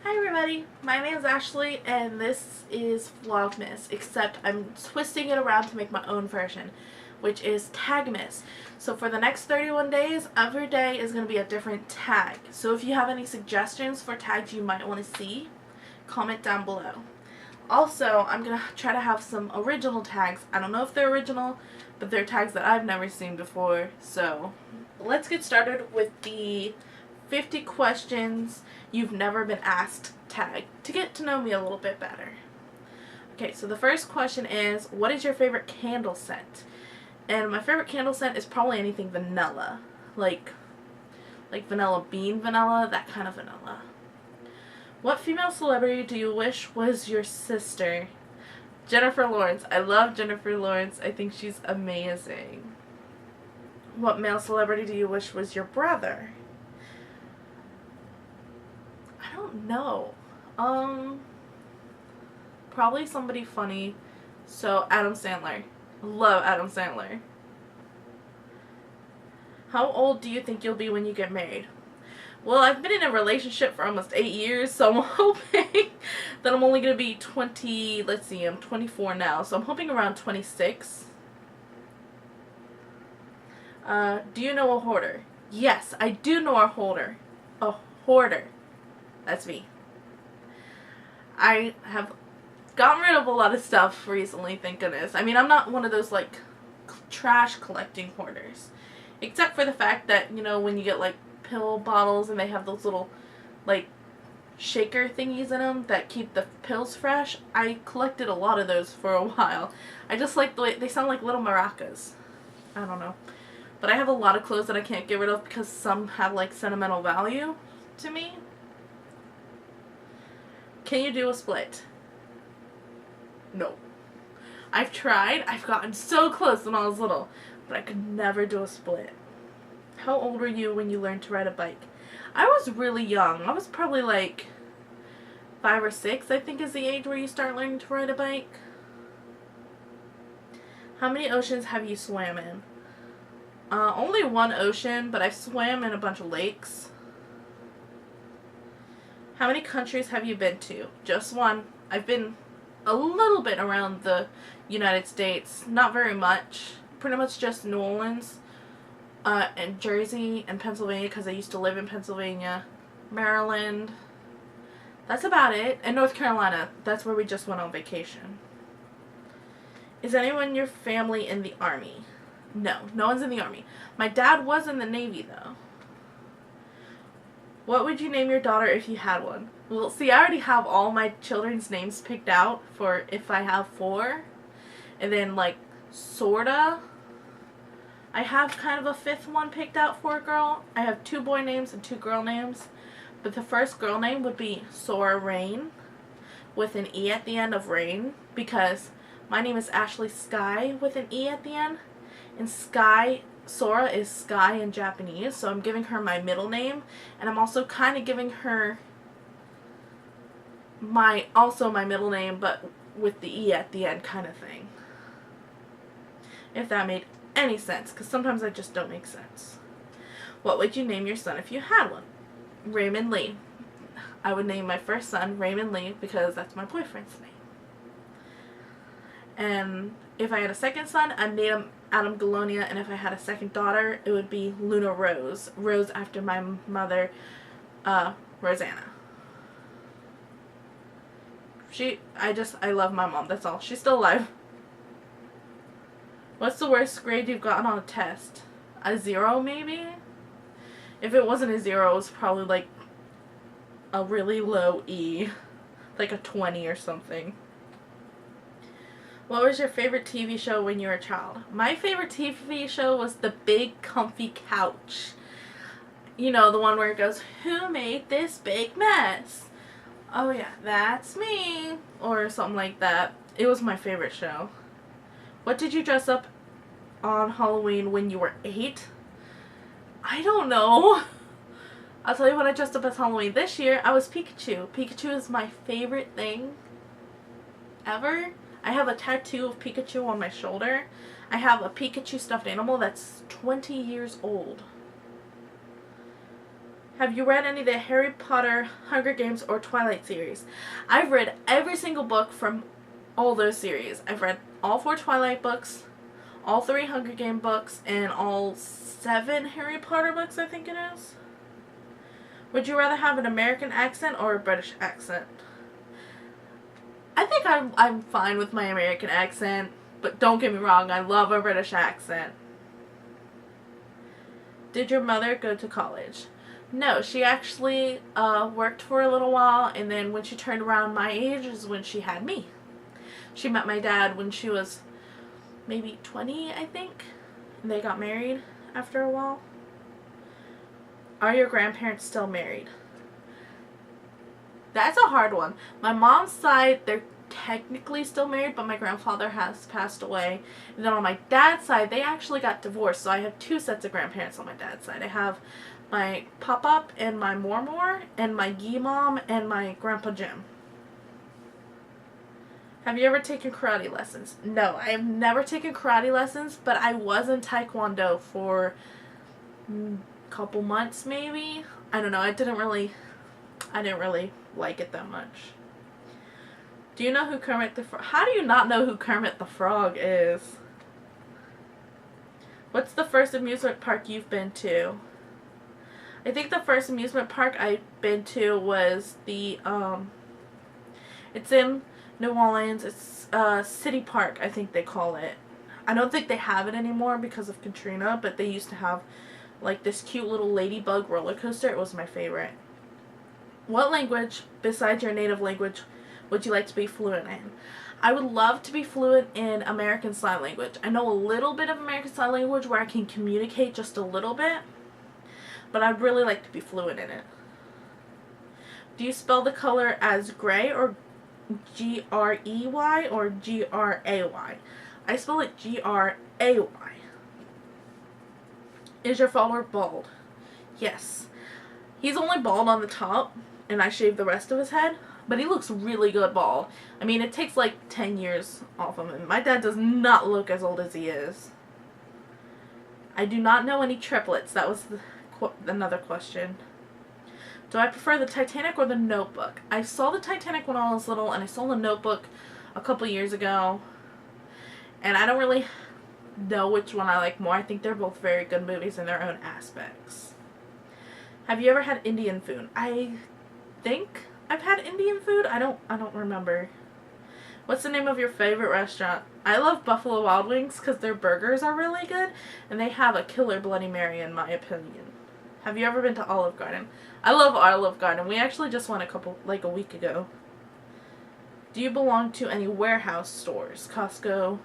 Hi everybody, my name is Ashley and this is Vlogmas, except I'm twisting it around to make my own version, which is Tagmas. So for the next 31 days, every day is going to be a different tag. So if you have any suggestions for tags you might want to see, comment down below. Also, I'm going to try to have some original tags. I don't know if they're original, but they're tags that I've never seen before. So let's get started with the 50 questions you've never been asked tag to get to know me a little bit better. Okay, so the first question is, what is your favorite candle scent? And my favorite candle scent is probably anything vanilla. Like vanilla bean vanilla, that kind of vanilla. What female celebrity do you wish was your sister? Jennifer Lawrence. I love Jennifer Lawrence. I think she's amazing. What male celebrity do you wish was your brother? I don't know. Probably somebody funny. So Adam Sandler. Love Adam Sandler. How old do you think you'll be when you get married? Well, I've been in a relationship for almost 8 years, so I'm hoping that I'm only going to be 20, let's see, I'm 24 now, so I'm hoping around 26. Do you know a hoarder? Yes, I do know a hoarder. A hoarder. That's me. I have gotten rid of a lot of stuff recently, thank goodness. I mean, I'm not one of those, like, trash collecting hoarders. Except for the fact that, you know, when you get, like, pill bottles and they have those little, like, shaker thingies in them that keep the pills fresh, I collected a lot of those for a while. I just like the way they sound like little maracas. I don't know. But I have a lot of clothes that I can't get rid of because some have, like, sentimental value to me. Can you do a split? No. I've tried. I've gotten so close when I was little, but I could never do a split. How old were you when you learned to ride a bike? I was really young. I was probably like 5 or 6, I think, is the age where you start learning to ride a bike. How many oceans have you swam in? Only one ocean, but I've swam in a bunch of lakes. How many countries have you been to? Just one. I've been a little bit around the United States. Not very much. Pretty much just New Orleans, and Jersey, and Pennsylvania, because I used to live in Pennsylvania. Maryland. That's about it. And North Carolina. That's where we just went on vacation. Is anyone in your family in the Army? No. No one's in the Army. My dad was in the Navy, though. What would you name your daughter if you had one? Well, see, I already have all my children's names picked out for if I have 4. And then, like, sorta, I have kind of a 5th one picked out for a girl. I have 2 boy names and 2 girl names. But the first girl name would be Sora Rain, with an E at the end of Rain, because my name is Ashley Sky with an E at the end. And Sky, Sora is sky in Japanese, so I'm giving her my middle name, and I'm also kind of giving her my middle name, but with the E at the end kind of thing. If that made any sense, because sometimes I just don't make sense. What would you name your son if you had one? Raymond Lee. I would name my first son Raymond Lee because that's my boyfriend's name. And if I had a second son, I'd name him Adam Galonia, and if I had a second daughter, it would be Luna Rose. Rose after my mother, Rosanna. I love my mom, that's all. She's still alive. What's the worst grade you've gotten on a test? A 0, maybe? If it wasn't a 0, it was probably like a really low E. Like a 20 or something. What was your favorite TV show when you were a child? My favorite TV show was The Big Comfy Couch. You know, the one where it goes, "Who made this big mess?" Oh yeah, that's me. Or something like that. It was my favorite show. What did you dress up on Halloween when you were 8? I don't know. I'll tell you what I dressed up as Halloween this year. I was Pikachu. Pikachu is my favorite thing ever. I have a tattoo of Pikachu on my shoulder. I have a Pikachu stuffed animal that's 20 years old. Have you read any of the Harry Potter, Hunger Games, or Twilight series? I've read every single book from all those series. I've read all 4 Twilight books, all 3 Hunger Game books, and all 7 Harry Potter books, I think it is. Would you rather have an American accent or a British accent? I think I'm fine with my American accent, but don't get me wrong, I love a British accent. Did your mother go to college? No, she actually worked for a little while, and then when she turned around my age is when she had me. She met my dad when she was maybe 20, I think, and they got married after a while. Are your grandparents still married? That's a hard one. My mom's side, they're technically still married, but my grandfather has passed away. And then on my dad's side, they actually got divorced, so I have 2 sets of grandparents on my dad's side. I have my pop-up and my mormor, and my gee-mom, and my grandpa Jim. Have you ever taken karate lessons? No, I have never taken karate lessons, but I was in taekwondo for a couple months maybe. I don't know, I didn't really like it that much. Do you know who Kermit the Frog? How do you not know who Kermit the Frog is? What's the first amusement park you've been to? I think the first amusement park I've been to was the it's in New Orleans. It's City Park, I think they call it. I don't think they have it anymore because of Katrina, but they used to have like this cute little ladybug roller coaster. It was my favorite. What language besides your native language would you like to be fluent in? I would love to be fluent in American Sign Language. I know a little bit of American Sign Language where I can communicate just a little bit, but I'd really like to be fluent in it. Do you spell the color as gray or G-R-E-Y or G-R-A-Y? I spell it G-R-A-Y. Is your father bald? Yes. He's only bald on the top, and I shaved the rest of his head, but he looks really good bald. I mean, it takes like 10 years off of him. My dad does not look as old as he is. I do not know any triplets. That was another question. Do I prefer the Titanic or the Notebook? I saw the Titanic when I was little, and I saw the Notebook a couple years ago, and I don't really know which one I like more. I think they're both very good movies in their own aspects. Have you ever had Indian food? I think I've had Indian food. I don't remember. What's the name of your favorite restaurant? I love Buffalo Wild Wings because their burgers are really good, and they have a killer Bloody Mary in my opinion. Have you ever been to Olive Garden? I love Olive Garden. We actually just went a week ago. Do you belong to any warehouse stores? Costco,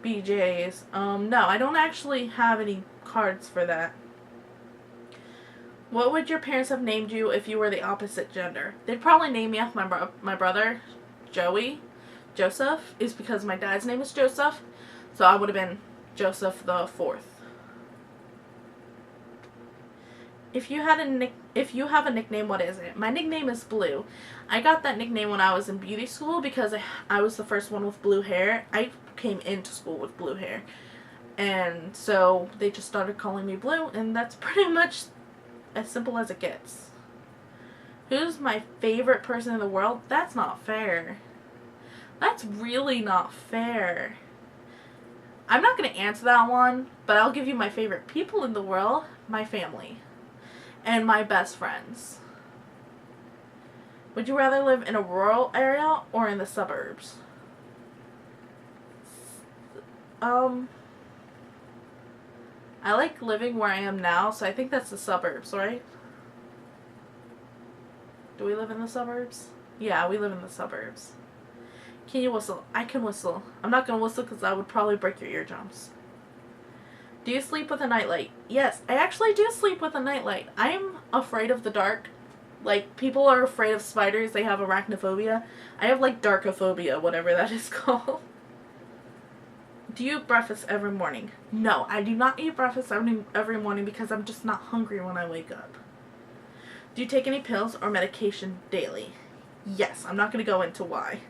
BJ's? No, I don't actually have any cards for that. What would your parents have named you if you were the opposite gender? They'd probably name me after my brother, Joey. Joseph is because my dad's name is Joseph, so I would have been Joseph the 4th. If you have a nickname, what is it? My nickname is Blue. I got that nickname when I was in beauty school because I was the first one with blue hair. I came into school with blue hair, and so they just started calling me Blue, and that's pretty much as simple as it gets. Who's my favorite person in the world? That's not fair. That's really not fair. I'm not going to answer that one, but I'll give you my favorite people in the world, my family, and my best friends. Would you rather live in a rural area or in the suburbs? I like living where I am now, so I think that's the suburbs, right? Do we live in the suburbs? Yeah, we live in the suburbs. Can you whistle? I can whistle. I'm not going to whistle because I would probably break your eardrums. Do you sleep with a nightlight? Yes, I actually do sleep with a nightlight. I'm afraid of the dark. Like, people are afraid of spiders. They have arachnophobia. I have, like, darkophobia, whatever that is called. Do you eat breakfast every morning? No, I do not eat breakfast every morning because I'm just not hungry when I wake up. Do you take any pills or medication daily? Yes, I'm not going to go into why.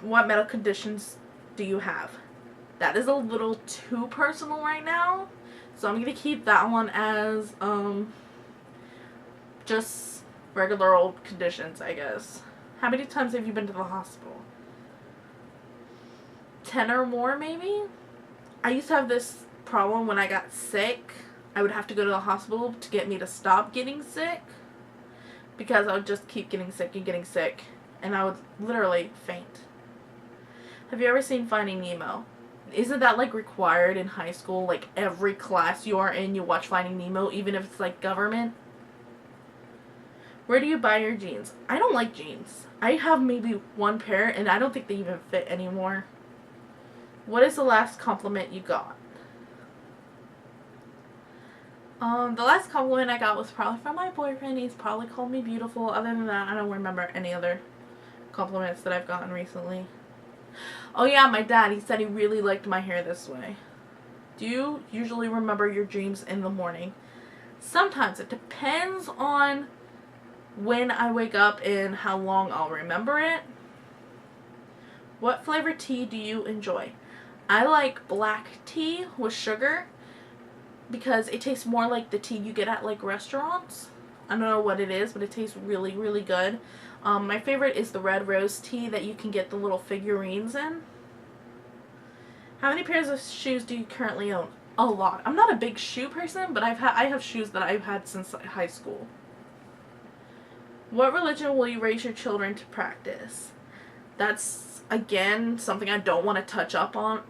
What medical conditions do you have? That is a little too personal right now, So I'm going to keep that one as just regular old conditions, I guess. How many times have you been to the hospital? 10 or more, maybe? I used to have this problem when I got sick. I would have to go to the hospital to get me to stop getting sick, because I would just keep getting sick and getting sick, and I would literally faint. Have you ever seen Finding Nemo? Isn't that like required in high school? Like every class you are in, you watch Finding Nemo, even if it's like government? Where do you buy your jeans? I don't like jeans. I have maybe one pair, and I don't think they even fit anymore. What is the last compliment you got? The last compliment I got was probably from my boyfriend. He's probably called me beautiful. Other than that, I don't remember any other compliments that I've gotten recently. Oh yeah, my dad, he said he really liked my hair this way. Do you usually remember your dreams in the morning? Sometimes. It depends on when I wake up and how long I'll remember it. What flavor tea do you enjoy? I like black tea with sugar, because it tastes more like the tea you get at like restaurants. I don't know what it is, but it tastes really, really good. My favorite is the red rose tea that you can get the little figurines in. How many pairs of shoes do you currently own? A lot. I'm not a big shoe person, but I have shoes that I've had since high school. What religion will you raise your children to practice? That's, again, something I don't want to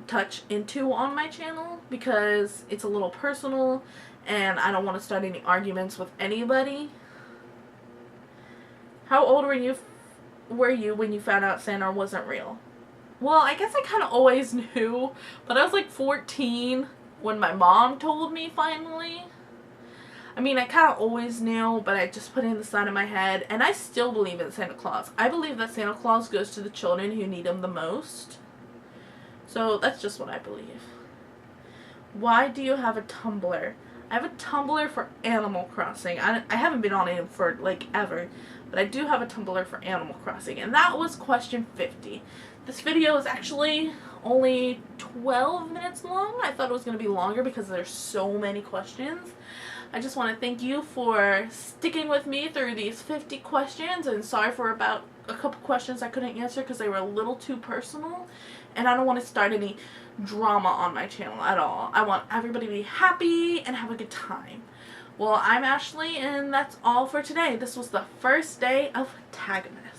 touch into on my channel, because it's a little personal and I don't want to start any arguments with anybody. How old were you when you found out Santa wasn't real? Well, I guess I kind of always knew, but I was like 14 when my mom told me finally. I mean, I kind of always knew, but I just put it in the side of my head, and I still believe in Santa Claus. I believe that Santa Claus goes to the children who need him the most. So that's just what I believe. Why do you have a Tumblr? I have a Tumblr for Animal Crossing. I haven't been on it for like ever, but I do have a Tumblr for Animal Crossing, and that was question 50. This video is actually only 12 minutes long. I thought it was going to be longer because there's so many questions. I just want to thank you for sticking with me through these 50 questions, and sorry for about a couple questions I couldn't answer because they were a little too personal, and I don't want to start any drama on my channel at all. I want everybody to be happy and have a good time. Well, I'm Ashley, and that's all for today. This was the first day of Tagmas.